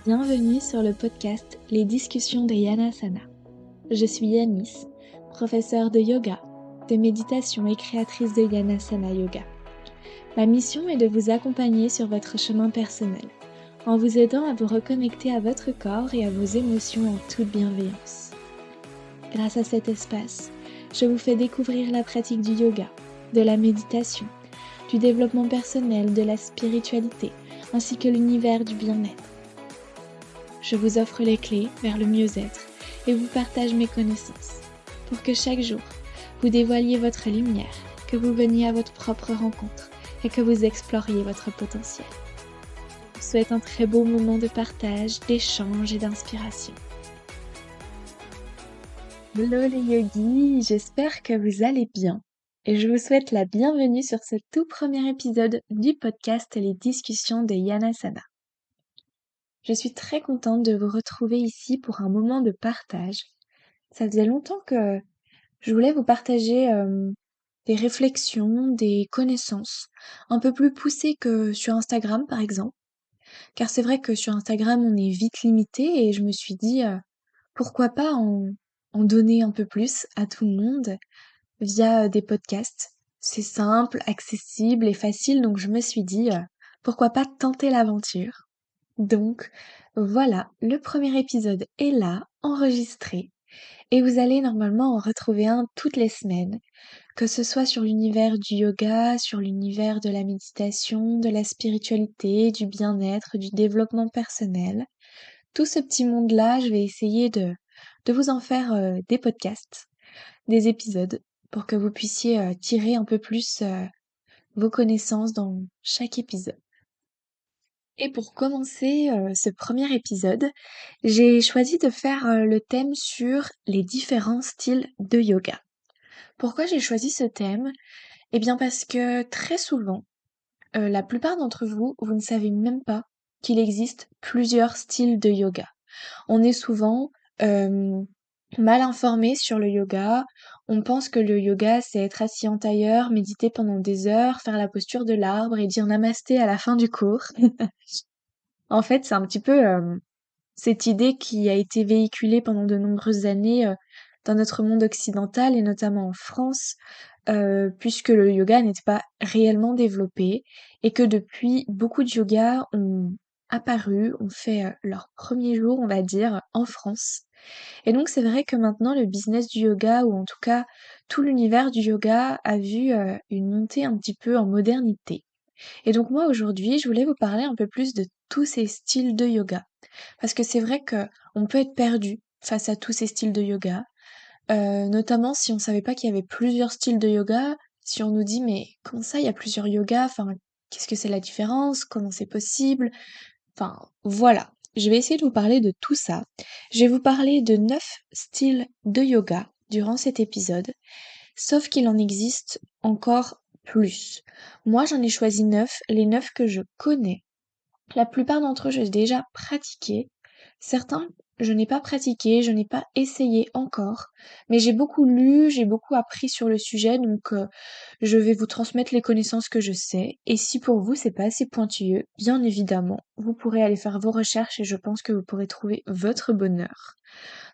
Bienvenue sur le podcast Les discussions de Yana Sana. Je suis Yanis, professeure de yoga, de méditation et créatrice de Yana Sana Yoga. Ma mission est de vous accompagner sur votre chemin personnel, en vous aidant à vous reconnecter à votre corps et à vos émotions en toute bienveillance. Grâce à cet espace, je vous fais découvrir la pratique du yoga, de la méditation, du développement personnel, de la spiritualité, ainsi que l'univers du bien-être. Je vous offre les clés vers le mieux-être et vous partage mes connaissances pour que chaque jour, vous dévoiliez votre lumière, que vous veniez à votre propre rencontre et que vous exploriez votre potentiel. Je vous souhaite un très beau moment de partage, d'échange et d'inspiration. Hello les yogis, j'espère que vous allez bien et je vous souhaite la bienvenue sur ce tout premier épisode du podcast Les discussions de Yana Sana. Je suis très contente de vous retrouver ici pour un moment de partage. Ça faisait longtemps que je voulais vous partager des réflexions, des connaissances un peu plus poussées que sur Instagram par exemple. Car c'est vrai que sur Instagram on est vite limité et je me suis dit pourquoi pas en donner un peu plus à tout le monde via des podcasts. C'est simple, accessible et facile donc je me suis dit pourquoi pas tenter l'aventure. Donc, voilà, le premier épisode est là, enregistré, et vous allez normalement en retrouver un toutes les semaines, que ce soit sur l'univers du yoga, sur l'univers de la méditation, de la spiritualité, du bien-être, du développement personnel. Tout ce petit monde-là, je vais essayer de vous en faire des podcasts, des épisodes, pour que vous puissiez tirer un peu plus vos connaissances dans chaque épisode. Et pour commencer ce premier épisode, j'ai choisi de faire le thème sur les différents styles de yoga. Pourquoi j'ai choisi ce thème? Eh bien parce que très souvent, la plupart d'entre vous, vous ne savez même pas qu'il existe plusieurs styles de yoga. On est souvent mal informé sur le yoga. On pense que le yoga, c'est être assis en tailleur, méditer pendant des heures, faire la posture de l'arbre et dire namasté à la fin du cours. En fait, c'est un petit peu cette idée qui a été véhiculée pendant de nombreuses années dans notre monde occidental et notamment en France, puisque le yoga n'était pas réellement développé et que depuis, beaucoup de yogas ont apparu, ont fait leur premier jour, on va dire, en France. Et donc c'est vrai que maintenant le business du yoga, ou en tout cas tout l'univers du yoga, a vu une montée un petit peu en modernité. Et donc moi aujourd'hui, je voulais vous parler un peu plus de tous ces styles de yoga. Parce que c'est vrai que on peut être perdu face à tous ces styles de yoga, notamment si on savait pas qu'il y avait plusieurs styles de yoga, si on nous dit: «Mais comment ça, il y a plusieurs yogas? Enfin, qu'est-ce que c'est la différence? Comment c'est possible?» Enfin, voilà. Je vais essayer de vous parler de tout ça. Je vais vous parler de 9 styles de yoga durant cet épisode, sauf qu'il en existe encore plus. Moi, j'en ai choisi 9, les 9 que je connais. La plupart d'entre eux, j'ai déjà pratiqué. Certains, je n'ai pas pratiqué, je n'ai pas essayé encore, mais j'ai beaucoup lu, j'ai beaucoup appris sur le sujet, donc je vais vous transmettre les connaissances que je sais. Et si pour vous, c'est pas assez pointilleux, bien évidemment, vous pourrez aller faire vos recherches et je pense que vous pourrez trouver votre bonheur.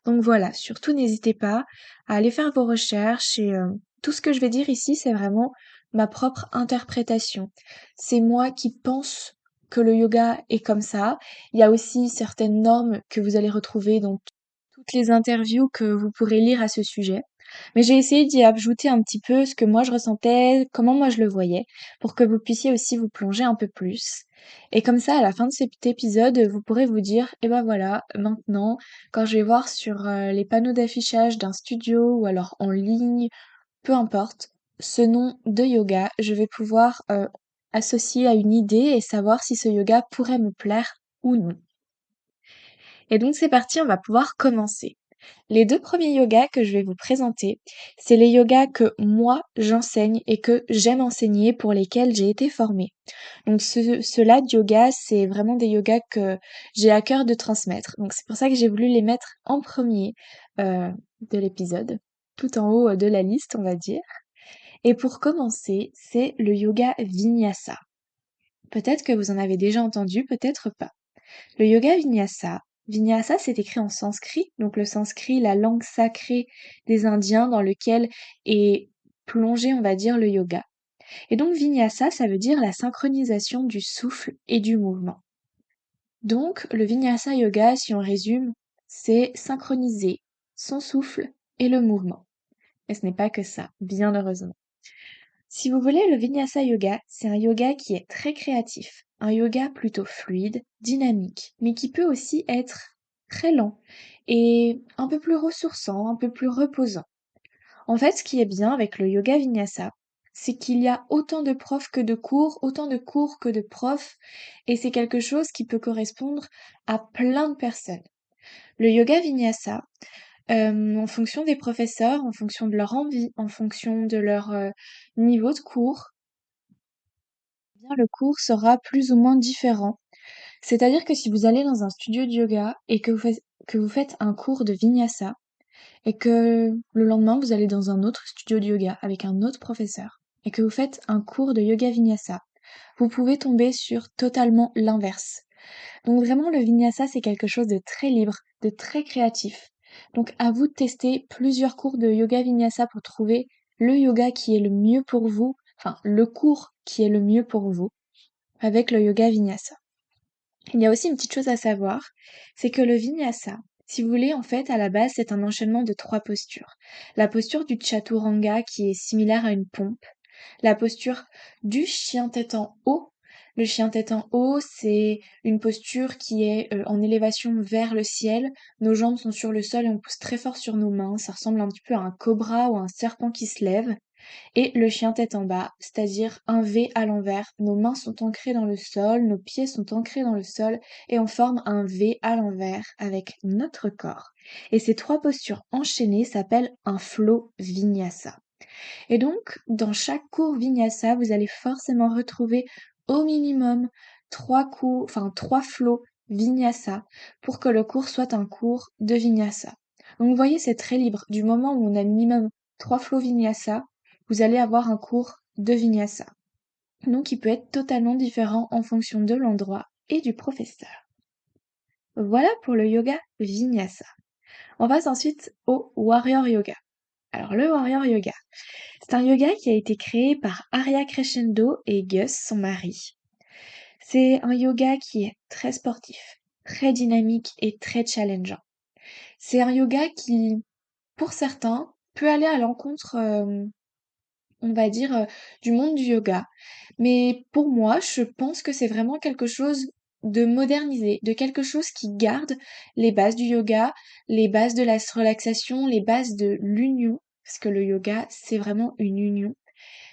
Donc voilà, surtout n'hésitez pas à aller faire vos recherches et tout ce que je vais dire ici, c'est vraiment ma propre interprétation. C'est moi qui pense que le yoga est comme ça. Il y a aussi certaines normes que vous allez retrouver dans toutes les interviews que vous pourrez lire à ce sujet. Mais j'ai essayé d'y ajouter un petit peu ce que moi je ressentais, comment moi je le voyais, pour que vous puissiez aussi vous plonger un peu plus. Et comme ça, à la fin de cet épisode, vous pourrez vous dire, eh ben voilà, maintenant, quand je vais voir sur les panneaux d'affichage d'un studio ou alors en ligne, peu importe, ce nom de yoga, je vais pouvoir associer à une idée et savoir si ce yoga pourrait me plaire ou non. Et donc c'est parti, on va pouvoir commencer. Les 2 premiers yogas que je vais vous présenter, c'est les yogas que moi j'enseigne et que j'aime enseigner, pour lesquels j'ai été formée. Donc ceux-là de yoga, c'est vraiment des yogas que j'ai à cœur de transmettre. Donc c'est pour ça que j'ai voulu les mettre en premier de l'épisode, tout en haut de la liste, on va dire. Et pour commencer, c'est le yoga Vinyasa. Peut-être que vous en avez déjà entendu, peut-être pas. Le yoga vinyasa, vinyasa c'est écrit en sanskrit, donc le sanskrit, la langue sacrée des Indiens dans lequel est plongé, on va dire, le yoga. Et donc vinyasa, ça veut dire la synchronisation du souffle et du mouvement. Donc le vinyasa yoga, si on résume, c'est synchroniser son souffle et le mouvement. Et ce n'est pas que ça, bien heureusement. Si vous voulez, le vinyasa yoga, c'est un yoga qui est très créatif, un yoga plutôt fluide, dynamique, mais qui peut aussi être très lent et un peu plus ressourçant, un peu plus reposant. En fait, ce qui est bien avec le yoga vinyasa, c'est qu'il y a autant de profs que de cours, autant de cours que de profs, et c'est quelque chose qui peut correspondre à plein de personnes. Le yoga vinyasa, en fonction des professeurs, en fonction de leur envie, en fonction de leur niveau de cours, eh bien le cours sera plus ou moins différent. C'est-à-dire que si vous allez dans un studio de yoga et que vous faites un cours de vinyasa, et que le lendemain vous allez dans un autre studio de yoga avec un autre professeur, et que vous faites un cours de yoga vinyasa, vous pouvez tomber sur totalement l'inverse. Donc vraiment, le vinyasa, c'est quelque chose de très libre, de très créatif. Donc à vous de tester plusieurs cours de yoga vinyasa pour trouver le yoga qui est le mieux pour vous, enfin le cours qui est le mieux pour vous avec le yoga vinyasa. Il y a aussi une petite chose à savoir, c'est que le vinyasa, si vous voulez, en fait, à la base, c'est un enchaînement de 3 postures. La posture du chaturanga qui est similaire à une pompe, la posture du chien tête en haut. Le chien tête en haut, c'est une posture qui est en élévation vers le ciel. Nos jambes sont sur le sol et on pousse très fort sur nos mains. Ça ressemble un petit peu à un cobra ou à un serpent qui se lève. Et le chien tête en bas, c'est-à-dire un V à l'envers. Nos mains sont ancrées dans le sol, nos pieds sont ancrés dans le sol et on forme un V à l'envers avec notre corps. Et ces 3 postures enchaînées s'appellent un flow vinyasa. Et donc, dans chaque cours vinyasa, vous allez forcément retrouver au minimum 3 flows vinyasa pour que le cours soit un cours de vinyasa. Donc, vous voyez, c'est très libre. Du moment où on a minimum 3 flows vinyasa, vous allez avoir un cours de vinyasa. Donc, il peut être totalement différent en fonction de l'endroit et du professeur. Voilà pour le yoga vinyasa. On passe ensuite au warrior yoga. Alors, le warrior yoga, c'est un yoga qui a été créé par Arya Crescendo et Gus, son mari. C'est un yoga qui est très sportif, très dynamique et très challengeant. C'est un yoga qui, pour certains, peut aller à l'encontre, on va dire, du monde du yoga. Mais pour moi, je pense que c'est vraiment quelque chose de modernisé, de quelque chose qui garde les bases du yoga, les bases de la relaxation, les bases de l'union, parce que le yoga, c'est vraiment une union,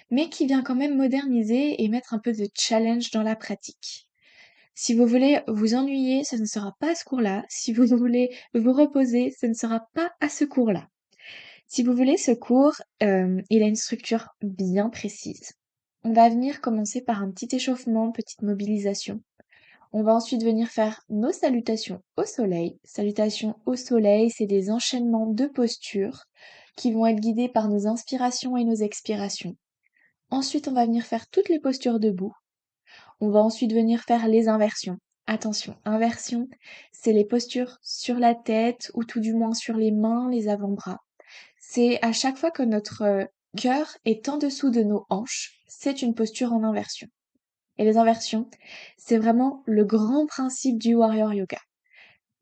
mais qui vient quand même moderniser et mettre un peu de challenge dans la pratique. Si vous voulez vous ennuyer, ce ne sera pas à ce cours-là. Si vous voulez vous reposer, ce ne sera pas à ce cours-là. Si vous voulez ce cours, il a une structure bien précise. On va venir commencer par un petit échauffement, petite mobilisation. On va ensuite venir faire nos salutations au soleil. Salutations au soleil, c'est des enchaînements de postures qui vont être guidés par nos inspirations et nos expirations. Ensuite, on va venir faire toutes les postures debout. On va ensuite venir faire les inversions. Attention, inversion, c'est les postures sur la tête ou tout du moins sur les mains, les avant-bras. C'est à chaque fois que notre cœur est en dessous de nos hanches, c'est une posture en inversion. Et les inversions, c'est vraiment le grand principe du warrior yoga.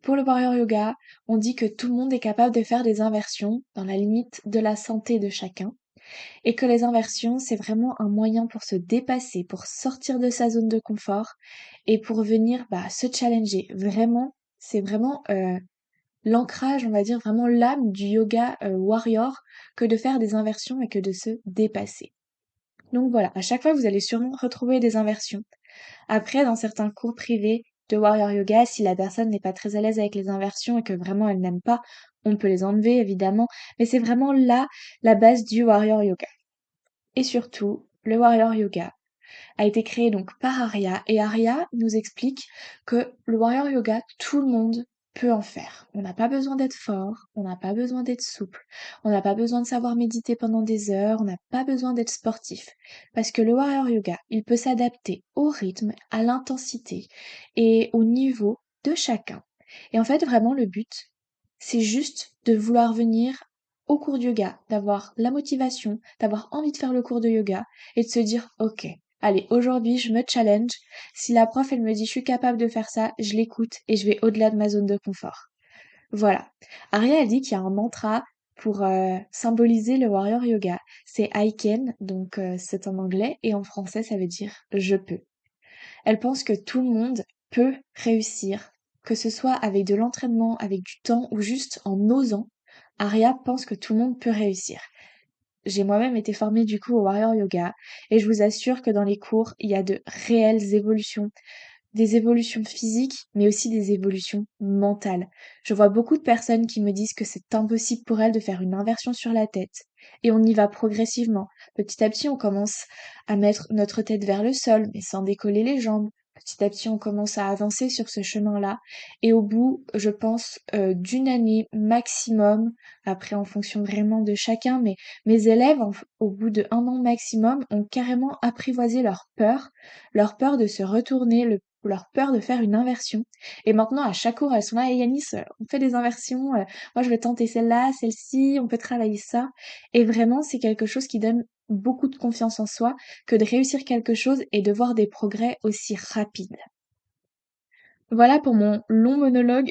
Pour le warrior yoga, on dit que tout le monde est capable de faire des inversions dans la limite de la santé de chacun et que les inversions, c'est vraiment un moyen pour se dépasser, pour sortir de sa zone de confort et pour venir se challenger. Vraiment, c'est vraiment l'ancrage, on va dire, vraiment l'âme du yoga warrior que de faire des inversions et que de se dépasser. Donc voilà, à chaque fois, vous allez sûrement retrouver des inversions. Après, dans certains cours privés de warrior yoga, si la personne n'est pas très à l'aise avec les inversions et que vraiment elle n'aime pas, on peut les enlever évidemment, mais c'est vraiment là la base du warrior yoga. Et surtout, le warrior yoga a été créé donc par Arya et Arya nous explique que le warrior yoga, tout le monde peut en faire. On n'a pas besoin d'être fort, on n'a pas besoin d'être souple, on n'a pas besoin de savoir méditer pendant des heures, on n'a pas besoin d'être sportif. Parce que le warrior yoga, il peut s'adapter au rythme, à l'intensité et au niveau de chacun. Et en fait, vraiment, le but, c'est juste de vouloir venir au cours de yoga, d'avoir la motivation, d'avoir envie de faire le cours de yoga et de se dire, OK, allez, aujourd'hui, je me challenge. Si la prof, elle me dit, je suis capable de faire ça, je l'écoute et je vais au-delà de ma zone de confort. Voilà. Aria, elle dit qu'il y a un mantra pour symboliser le warrior yoga. C'est I can, donc c'est en anglais, et en français, ça veut dire je peux. Elle pense que tout le monde peut réussir, que ce soit avec de l'entraînement, avec du temps ou juste en osant. Aria pense que tout le monde peut réussir. J'ai moi-même été formée du coup au warrior yoga et je vous assure que dans les cours, il y a de réelles évolutions, des évolutions physiques, mais aussi des évolutions mentales. Je vois beaucoup de personnes qui me disent que c'est impossible pour elles de faire une inversion sur la tête. Et on y va progressivement. Petit à petit, on commence à mettre notre tête vers le sol, mais sans décoller les jambes. Petit à petit, on commence à avancer sur ce chemin-là. Et au bout, je pense, d'une année maximum, après en fonction vraiment de chacun, mais mes élèves, au bout de 1 an maximum, ont carrément apprivoisé leur peur de se retourner, leur peur de faire une inversion. Et maintenant, à chaque cours, elles sont là, et Yanis, on fait des inversions, moi je vais tenter celle-là, celle-ci, on peut travailler ça. Et vraiment, c'est quelque chose qui donne beaucoup de confiance en soi que de réussir quelque chose et de voir des progrès aussi rapides. Voilà pour mon long monologue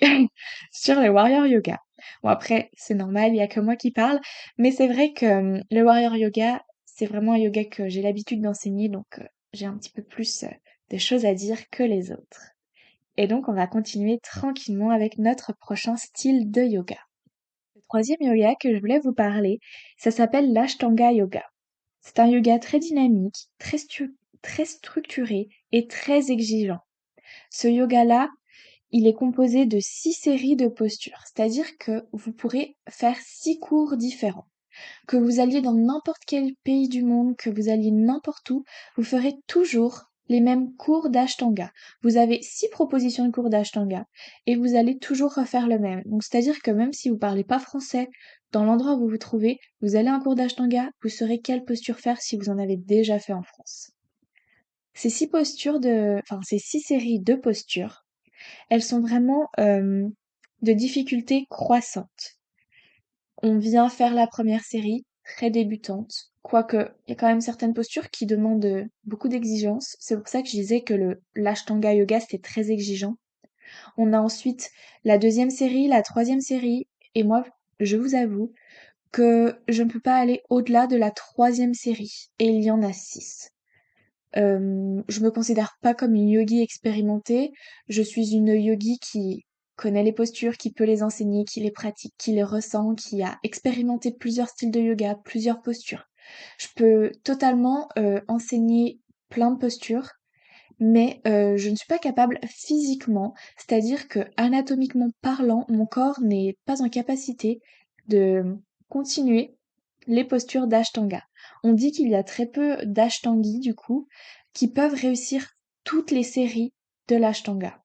sur le warrior yoga. Bon après, c'est normal, il y a que moi qui parle, mais c'est vrai que le warrior yoga, c'est vraiment un yoga que j'ai l'habitude d'enseigner, donc j'ai un petit peu plus de choses à dire que les autres. Et donc, on va continuer tranquillement avec notre prochain style de yoga. Le troisième yoga que je voulais vous parler, ça s'appelle l'Ashtanga Yoga. C'est un yoga très dynamique, très structuré et très exigeant. Ce yoga-là, il est composé de 6 séries de postures, c'est-à-dire que vous pourrez faire 6 cours différents. Que vous alliez dans n'importe quel pays du monde, que vous alliez n'importe où, vous ferez toujours les mêmes cours d'Ashtanga. Vous avez 6 propositions de cours d'Ashtanga et vous allez toujours refaire le même. Donc c'est-à-dire que même si vous parlez pas français, dans l'endroit où vous vous trouvez, vous allez à un cours d'Ashtanga, vous saurez quelle posture faire si vous en avez déjà fait en France. Ces 6 séries de postures, elles sont vraiment de difficulté croissante. On vient faire la première série, très débutante, quoique il y a quand même certaines postures qui demandent beaucoup d'exigences. C'est pour ça que je disais que l'Ashtanga Yoga, c'était très exigeant. On a ensuite la deuxième série, la troisième série, et moi, je vous avoue que je ne peux pas aller au-delà de la troisième série, et il y en a 6. Je me considère pas comme une yogi expérimentée. Je suis une yogi qui connaît les postures, qui peut les enseigner, qui les pratique, qui les ressent, qui a expérimenté plusieurs styles de yoga, plusieurs postures. Je peux totalement enseigner plein de postures, mais je ne suis pas capable physiquement, c'est-à-dire que anatomiquement parlant, mon corps n'est pas en capacité de continuer les postures d'Ashtanga. On dit qu'il y a très peu d'Ashtangis, du coup, qui peuvent réussir toutes les séries de l'Ashtanga.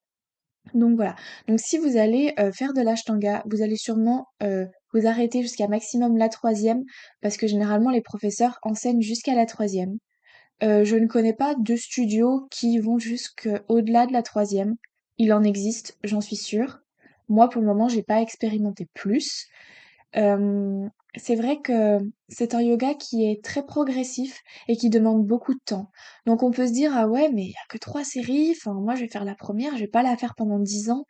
Donc voilà. Donc si vous allez faire de l'Ashtanga, vous allez sûrement vous arrêter jusqu'à maximum la troisième, parce que généralement les professeurs enseignent jusqu'à la troisième. Je ne connais pas de studios qui vont jusqu'au-delà de la troisième. Il en existe, j'en suis sûre. Moi, pour le moment, j'ai pas expérimenté plus. Euh, c'est vrai que c'est un yoga qui est très progressif et qui demande beaucoup de temps. Donc on peut se dire, ah ouais, mais il y a que 3 séries, enfin moi je vais faire la première, je vais pas la faire pendant 10 ans.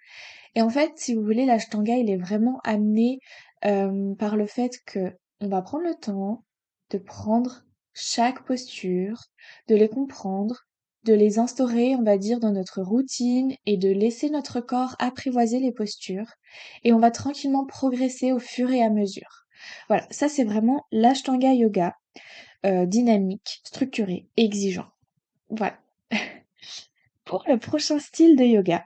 Et en fait, si vous voulez, l'Ashtanga, il est vraiment amené par le fait que on va prendre le temps de prendre chaque posture, de les comprendre, de les instaurer, on va dire, dans notre routine et de laisser notre corps apprivoiser les postures. Et on va tranquillement progresser au fur et à mesure. Voilà, ça c'est vraiment l'Ashtanga Yoga, dynamique, structuré, exigeant. Voilà. Pour le prochain style de yoga,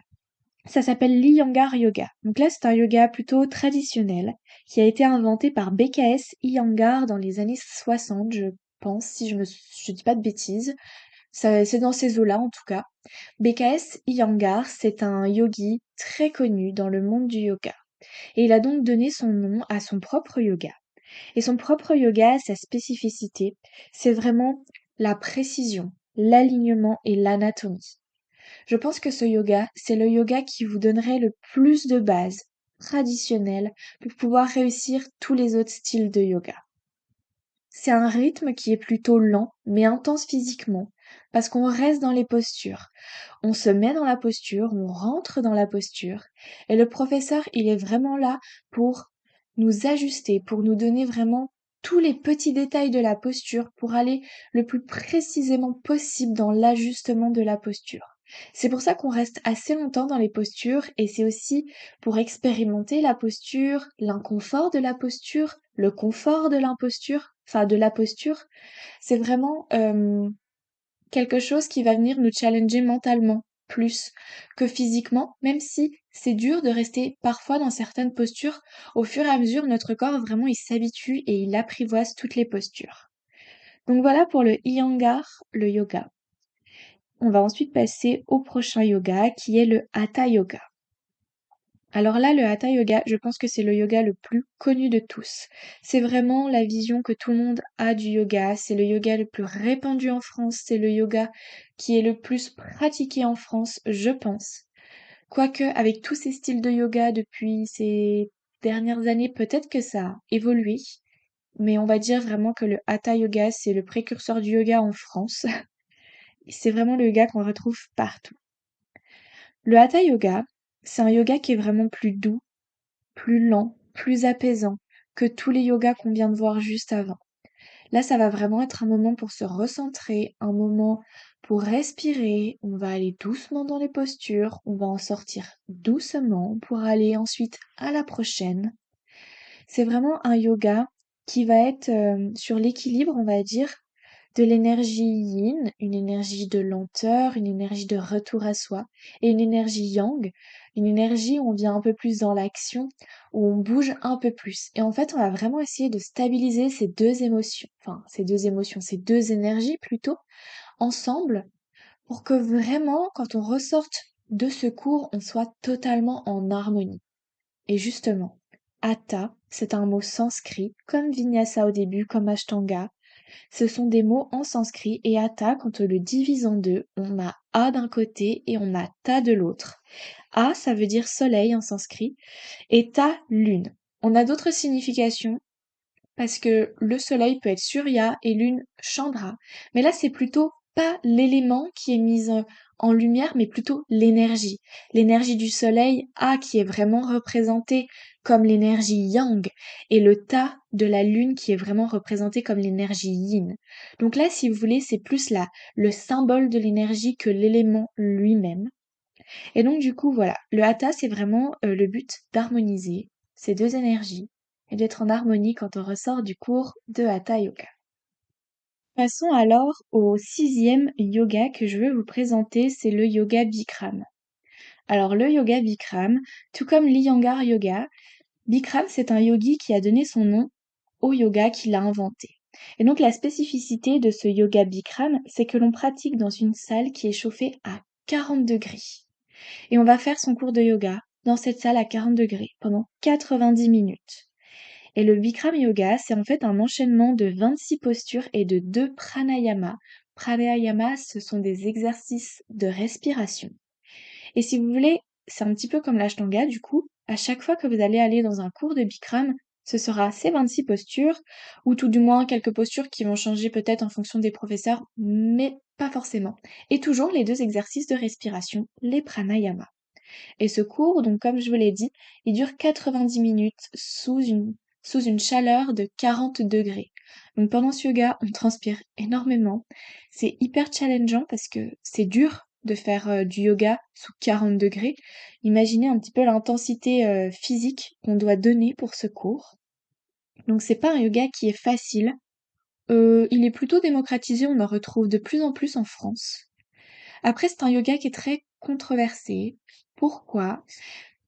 ça s'appelle l'Iyengar Yoga. Donc là, c'est un yoga plutôt traditionnel qui a été inventé par BKS Iyengar dans les années 60, je pense, si je dis pas de bêtises. C'est dans ces eaux-là, en tout cas. BKS Iyengar, c'est un yogi très connu dans le monde du yoga. Et il a donc donné son nom à son propre yoga. Et son propre yoga, sa spécificité, c'est vraiment la précision, l'alignement et l'anatomie. Je pense que ce yoga, c'est le yoga qui vous donnerait le plus de bases traditionnelles pour pouvoir réussir tous les autres styles de yoga. C'est un rythme qui est plutôt lent, mais intense physiquement, parce qu'on reste dans les postures. On se met dans la posture, on rentre dans la posture, et le professeur, il est vraiment là pour nous ajuster, pour nous donner vraiment tous les petits détails de la posture, pour aller le plus précisément possible dans l'ajustement de la posture. C'est pour ça qu'on reste assez longtemps dans les postures, et c'est aussi pour expérimenter la posture, l'inconfort de la posture, le confort de l'imposture, enfin de la posture. C'est vraiment quelque chose qui va venir nous challenger mentalement plus que physiquement, même si c'est dur de rester parfois dans certaines postures. Au fur et à mesure, notre corps vraiment il s'habitue et il apprivoise toutes les postures. Donc voilà pour le Iyengar, le yoga. On va ensuite passer au prochain yoga qui est le Hatha yoga. Alors là, le Hatha yoga, je pense que c'est le yoga le plus connu de tous. C'est vraiment la vision que tout le monde a du yoga. C'est le yoga le plus répandu en France. C'est le yoga qui est le plus pratiqué en France, je pense. Quoique, avec tous ces styles de yoga depuis ces dernières années, peut-être que ça a évolué. Mais on va dire vraiment que le Hatha yoga, c'est le précurseur du yoga en France. C'est vraiment le yoga qu'on retrouve partout. Le Hatha yoga, c'est un yoga qui est vraiment plus doux, plus lent, plus apaisant que tous les yogas qu'on vient de voir juste avant. Là, ça va vraiment être un moment pour se recentrer, un moment pour respirer. On va aller doucement dans les postures, on va en sortir doucement pour aller ensuite à la prochaine. C'est vraiment un yoga qui va être sur l'équilibre, on va dire, de l'énergie yin, une énergie de lenteur, une énergie de retour à soi, et une énergie yang, une énergie où on vient un peu plus dans l'action, où on bouge un peu plus. Et en fait, on va vraiment essayer de stabiliser ces deux énergies plutôt, ensemble, pour que vraiment, quand on ressorte de ce cours, on soit totalement en harmonie. Et justement, Hatha, c'est un mot sanskrit, comme Vinyasa au début, comme Ashtanga. Ce sont des mots en sanskrit et Hatha, quand on le divise en deux, on a A d'un côté et on a Ta de l'autre. A, ça veut dire soleil en sanskrit et Ta, lune. On a d'autres significations parce que le soleil peut être Surya et lune Chandra. Mais là, c'est plutôt pas l'élément qui est mis en lumière, mais plutôt l'énergie. L'énergie du soleil, A, qui est vraiment représentée comme l'énergie yang, et le Ta de la lune qui est vraiment représenté comme l'énergie yin. Donc là, si vous voulez, c'est plus là le symbole de l'énergie que l'élément lui-même. Et donc du coup, voilà, le hatha, c'est vraiment le but d'harmoniser ces deux énergies et d'être en harmonie quand on ressort du cours de hatha yoga. Passons alors au 6e yoga que je veux vous présenter, c'est le yoga Bikram. Alors le yoga Bikram, tout comme l'Iyengar yoga, Bikram c'est un yogi qui a donné son nom au yoga qu'il a inventé. Et donc la spécificité de ce yoga Bikram, c'est que l'on pratique dans une salle qui est chauffée à 40 degrés. Et on va faire son cours de yoga dans cette salle à 40 degrés pendant 90 minutes. Et le Bikram Yoga, c'est en fait un enchaînement de 26 postures et de 2 pranayama. Pranayama, ce sont des exercices de respiration. Et si vous voulez, c'est un petit peu comme l'Ashtanga du coup. À chaque fois que vous allez aller dans un cours de Bikram, ce sera ces 26 postures, ou tout du moins quelques postures qui vont changer peut-être en fonction des professeurs, mais pas forcément. Et toujours les 2 exercices de respiration, les pranayama. Et ce cours, donc comme je vous l'ai dit, il dure 90 minutes sous une chaleur de 40 degrés. Donc pendant ce yoga, on transpire énormément. C'est hyper challengeant parce que c'est dur de faire du yoga sous 40 degrés. Imaginez un petit peu l'intensité physique qu'on doit donner pour ce cours. Donc c'est pas un yoga qui est facile. Il est plutôt démocratisé, on en retrouve de plus en plus en France. Après, c'est un yoga qui est très controversé. Pourquoi?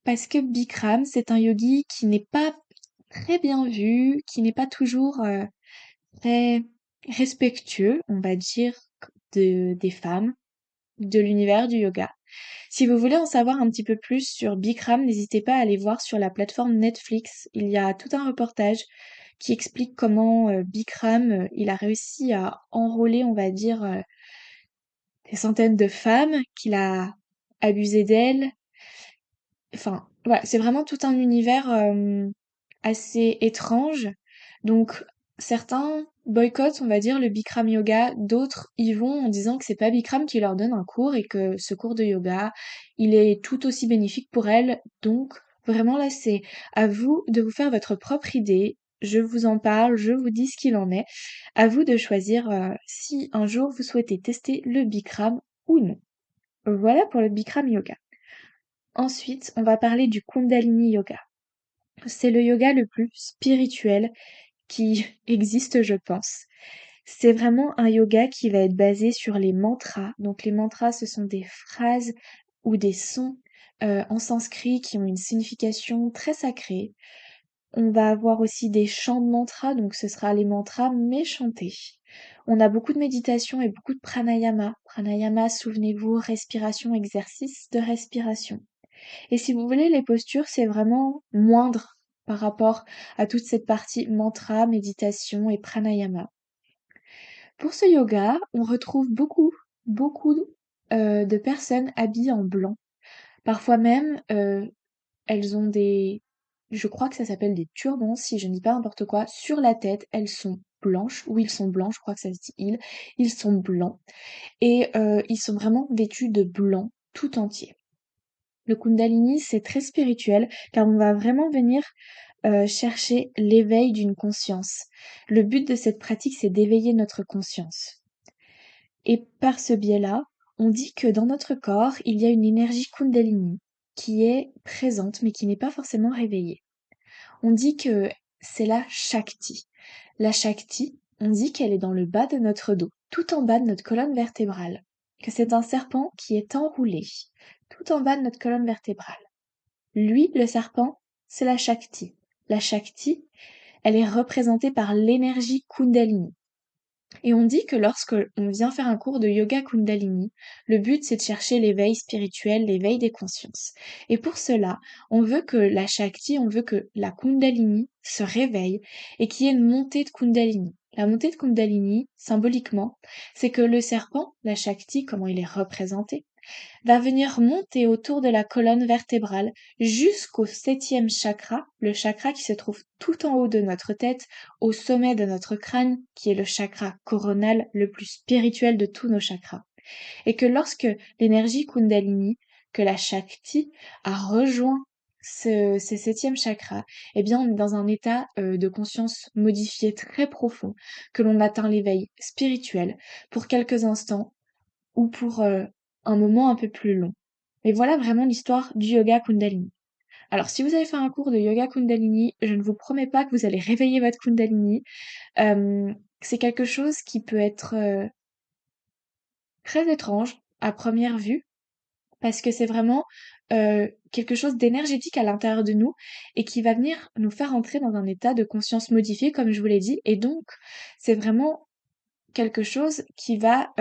Parce que Bikram, c'est un yogi qui n'est pas très bien vu, qui n'est pas toujours très respectueux, on va dire, des femmes, de l'univers du yoga. Si vous voulez en savoir un petit peu plus sur Bikram, n'hésitez pas à aller voir sur la plateforme Netflix. Il y a tout un reportage qui explique comment Bikram, il a réussi à enrôler, on va dire, des centaines de femmes, qu'il a abuser d'elle. Enfin, voilà, c'est vraiment tout un univers assez étrange. Donc, certains boycottent, on va dire, le Bikram yoga, d'autres y vont en disant que c'est pas Bikram qui leur donne un cours et que ce cours de yoga, il est tout aussi bénéfique pour elles. Donc, vraiment là, c'est à vous de vous faire votre propre idée. Je vous en parle, je vous dis ce qu'il en est. À vous de choisir si un jour vous souhaitez tester le Bikram ou non. Voilà pour le Bikram yoga. Ensuite, on va parler du Kundalini yoga. C'est le yoga le plus spirituel qui existe, je pense. C'est vraiment un yoga qui va être basé sur les mantras. Donc les mantras, ce sont des phrases ou des sons en sanskrit qui ont une signification très sacrée. On va avoir aussi des chants de mantras, donc ce sera les mantras mais chantés. On a beaucoup de méditation et beaucoup de pranayama. Pranayama, souvenez-vous, respiration, exercice de respiration. Et si vous voulez, les postures, c'est vraiment moindre par rapport à toute cette partie mantra, méditation et pranayama. Pour ce yoga, on retrouve beaucoup de personnes habillées en blanc. Parfois même, elles ont je crois que ça s'appelle des turbans, si je ne dis pas n'importe quoi, sur la tête. Elles sont blanches, ou ils sont blancs, je crois que ça se dit ils. Ils sont blancs. Et ils sont vraiment vêtus de blanc tout entier. Le Kundalini, c'est très spirituel car on va vraiment venir chercher l'éveil d'une conscience. Le but de cette pratique, c'est d'éveiller notre conscience. Et par ce biais-là, on dit que dans notre corps, il y a une énergie Kundalini qui est présente mais qui n'est pas forcément réveillée. On dit que c'est la Shakti. La Shakti, on dit qu'elle est dans le bas de notre dos, tout en bas de notre colonne vertébrale, que c'est un serpent qui est enroulé, tout en bas de notre colonne vertébrale. Lui, le serpent, c'est la Shakti. La Shakti, elle est représentée par l'énergie Kundalini. Et on dit que lorsque on vient faire un cours de yoga Kundalini, le but c'est de chercher l'éveil spirituel, l'éveil des consciences. Et pour cela, on veut que la Shakti, on veut que la Kundalini se réveille et qu'il y ait une montée de Kundalini. La montée de Kundalini, symboliquement, c'est que le serpent, la Shakti, comment il est représenté, va venir monter autour de la colonne vertébrale jusqu'au 7e chakra, le chakra qui se trouve tout en haut de notre tête, au sommet de notre crâne, qui est le chakra coronal le plus spirituel de tous nos chakras. Et que lorsque l'énergie Kundalini, que la Shakti, a rejoint ce 7e chakra, eh bien on est dans un état de conscience modifié très profond, que l'on atteint l'éveil spirituel pour quelques instants ou pour un moment un peu plus long. Et voilà vraiment l'histoire du yoga Kundalini. Alors, si vous avez fait un cours de yoga Kundalini, je ne vous promets pas que vous allez réveiller votre Kundalini. C'est quelque chose qui peut être très étrange à première vue, parce que c'est vraiment quelque chose d'énergétique à l'intérieur de nous et qui va venir nous faire entrer dans un état de conscience modifié, comme je vous l'ai dit. Et donc, c'est vraiment quelque chose qui va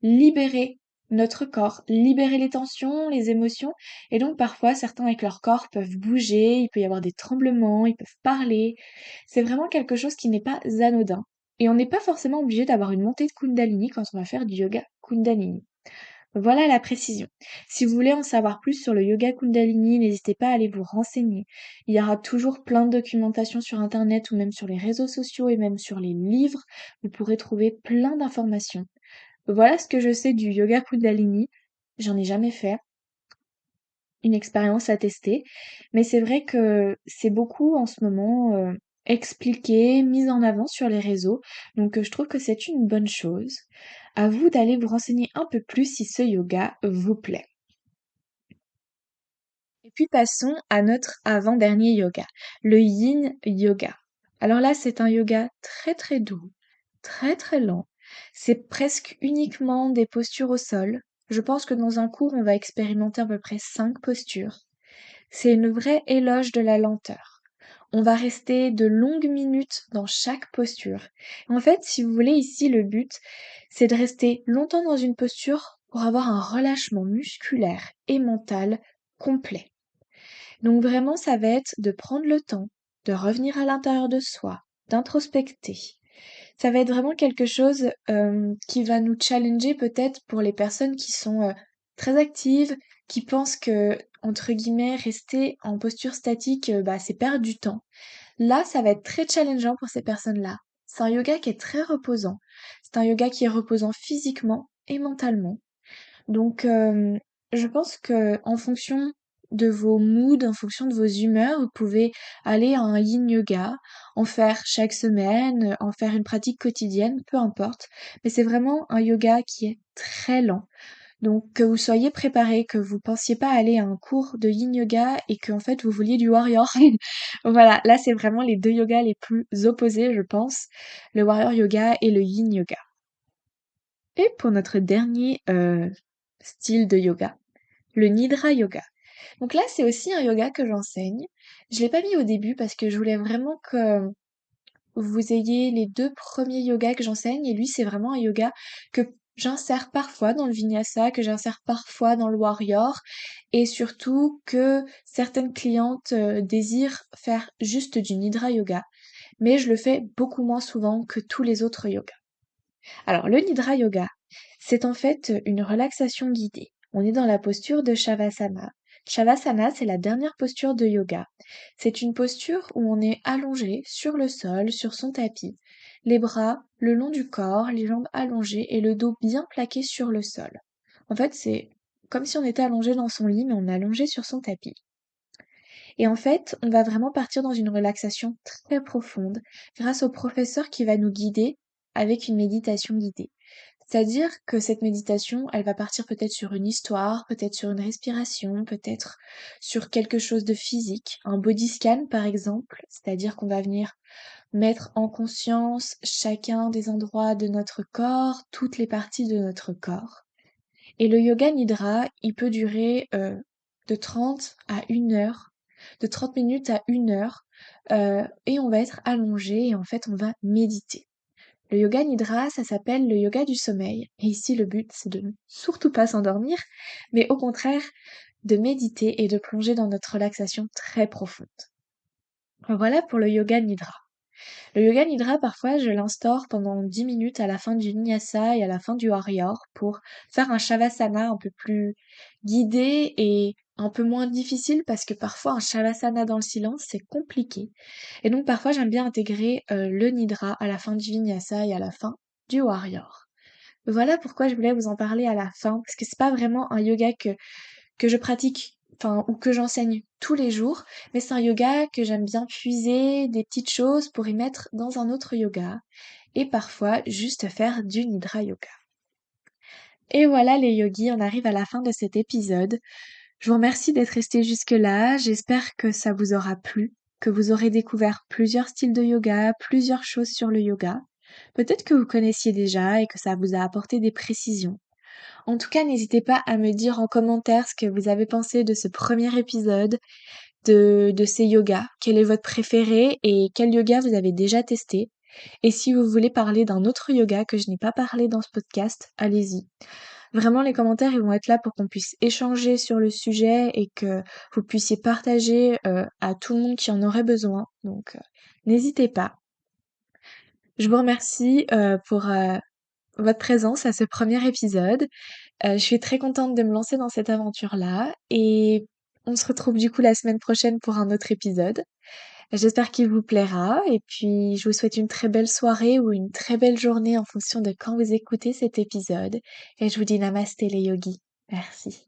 libérer notre corps, libérer les tensions, les émotions. Et donc parfois, certains avec leur corps peuvent bouger, il peut y avoir des tremblements, ils peuvent parler. C'est vraiment quelque chose qui n'est pas anodin. Et on n'est pas forcément obligé d'avoir une montée de Kundalini quand on va faire du yoga Kundalini. Voilà la précision. Si vous voulez en savoir plus sur le yoga Kundalini, n'hésitez pas à aller vous renseigner. Il y aura toujours plein de documentation sur Internet ou même sur les réseaux sociaux et même sur les livres. Vous pourrez trouver plein d'informations. Voilà ce que je sais du yoga Kundalini. J'en ai jamais fait. Une expérience à tester. Mais c'est vrai que c'est beaucoup en ce moment expliqué, mis en avant sur les réseaux. Donc je trouve que c'est une bonne chose. À vous d'aller vous renseigner un peu plus si ce yoga vous plaît. Et puis passons à notre avant-dernier yoga, le yin yoga. Alors là, c'est un yoga très très doux, très très lent. C'est presque uniquement des postures au sol. Je pense que dans un cours, on va expérimenter à peu près 5 postures. C'est une vraie éloge de la lenteur. On va rester de longues minutes dans chaque posture. En fait, si vous voulez, ici, le but, c'est de rester longtemps dans une posture pour avoir un relâchement musculaire et mental complet. Donc vraiment, ça va être de prendre le temps, de revenir à l'intérieur de soi, d'introspecter. Ça va être vraiment quelque chose qui va nous challenger peut-être pour les personnes qui sont très actives, qui pensent que, entre guillemets, rester en posture statique, c'est perdre du temps. Là, ça va être très challengeant pour ces personnes-là. C'est un yoga qui est très reposant. C'est un yoga qui est reposant physiquement et mentalement. Donc, je pense que en fonction de vos moods, en fonction de vos humeurs, vous pouvez aller à un yin yoga, en faire chaque semaine, en faire une pratique quotidienne, peu importe. Mais c'est vraiment un yoga qui est très lent. Donc, que vous soyez préparé, que vous pensiez pas aller à un cours de yin yoga et que en fait vous vouliez du warrior. Voilà, là c'est vraiment les deux yogas les plus opposés, je pense, le warrior yoga et le yin yoga. Et pour notre dernier style de yoga, le Nidra Yoga. Donc là, c'est aussi un yoga que j'enseigne. Je l'ai pas mis au début parce que je voulais vraiment que vous ayez les deux premiers yogas que j'enseigne. Et lui, c'est vraiment un yoga que j'insère parfois dans le Vinyasa, que j'insère parfois dans le Warrior. Et surtout que certaines clientes désirent faire juste du Nidra Yoga. Mais je le fais beaucoup moins souvent que tous les autres yogas. Alors, le Nidra Yoga, c'est en fait une relaxation guidée. On est dans la posture de Shavasana. Shavasana, c'est la dernière posture de yoga. C'est une posture où on est allongé sur le sol, sur son tapis, les bras le long du corps, les jambes allongées et le dos bien plaqué sur le sol. En fait, c'est comme si on était allongé dans son lit, mais on est allongé sur son tapis. Et en fait, on va vraiment partir dans une relaxation très profonde grâce au professeur qui va nous guider avec une méditation guidée. C'est-à-dire que cette méditation, elle va partir peut-être sur une histoire, peut-être sur une respiration, peut-être sur quelque chose de physique, un body scan par exemple, c'est-à-dire qu'on va venir mettre en conscience chacun des endroits de notre corps, toutes les parties de notre corps. Et le yoga nidra, il peut durer de 30 à 1 heure, de 30 minutes à 1 heure, et on va être allongé et en fait on va méditer. Le yoga nidra, ça s'appelle le yoga du sommeil. Et ici, le but, c'est de ne surtout pas s'endormir, mais au contraire, de méditer et de plonger dans notre relaxation très profonde. Voilà pour le yoga nidra. Le yoga nidra, parfois, je l'instaure pendant 10 minutes à la fin du vinyasa et à la fin du warrior pour faire un shavasana un peu plus guidé et un peu moins difficile parce que parfois un shavasana dans le silence, c'est compliqué. Et donc parfois j'aime bien intégrer le nidra à la fin du vinyasa et à la fin du warrior. Voilà pourquoi je voulais vous en parler à la fin, parce que c'est pas vraiment un yoga que je pratique, enfin, ou que j'enseigne tous les jours, mais c'est un yoga que j'aime bien puiser des petites choses pour y mettre dans un autre yoga, et parfois juste faire du nidra yoga. Et voilà les yogis, on arrive à la fin de cet épisode. Je vous remercie d'être restés jusque-là, j'espère que ça vous aura plu, que vous aurez découvert plusieurs styles de yoga, plusieurs choses sur le yoga. Peut-être que vous connaissiez déjà et que ça vous a apporté des précisions. En tout cas, n'hésitez pas à me dire en commentaire ce que vous avez pensé de ce premier épisode, de ces yogas, quel est votre préféré et quel yoga vous avez déjà testé. Et si vous voulez parler d'un autre yoga que je n'ai pas parlé dans ce podcast, allez-y. Vraiment, les commentaires, ils vont être là pour qu'on puisse échanger sur le sujet et que vous puissiez partager à tout le monde qui en aurait besoin. Donc, n'hésitez pas. Je vous remercie pour votre présence à ce premier épisode. Je suis très contente de me lancer dans cette aventure-là et on se retrouve du coup la semaine prochaine pour un autre épisode. J'espère qu'il vous plaira et puis je vous souhaite une très belle soirée ou une très belle journée en fonction de quand vous écoutez cet épisode et je vous dis namasté les yogis. Merci.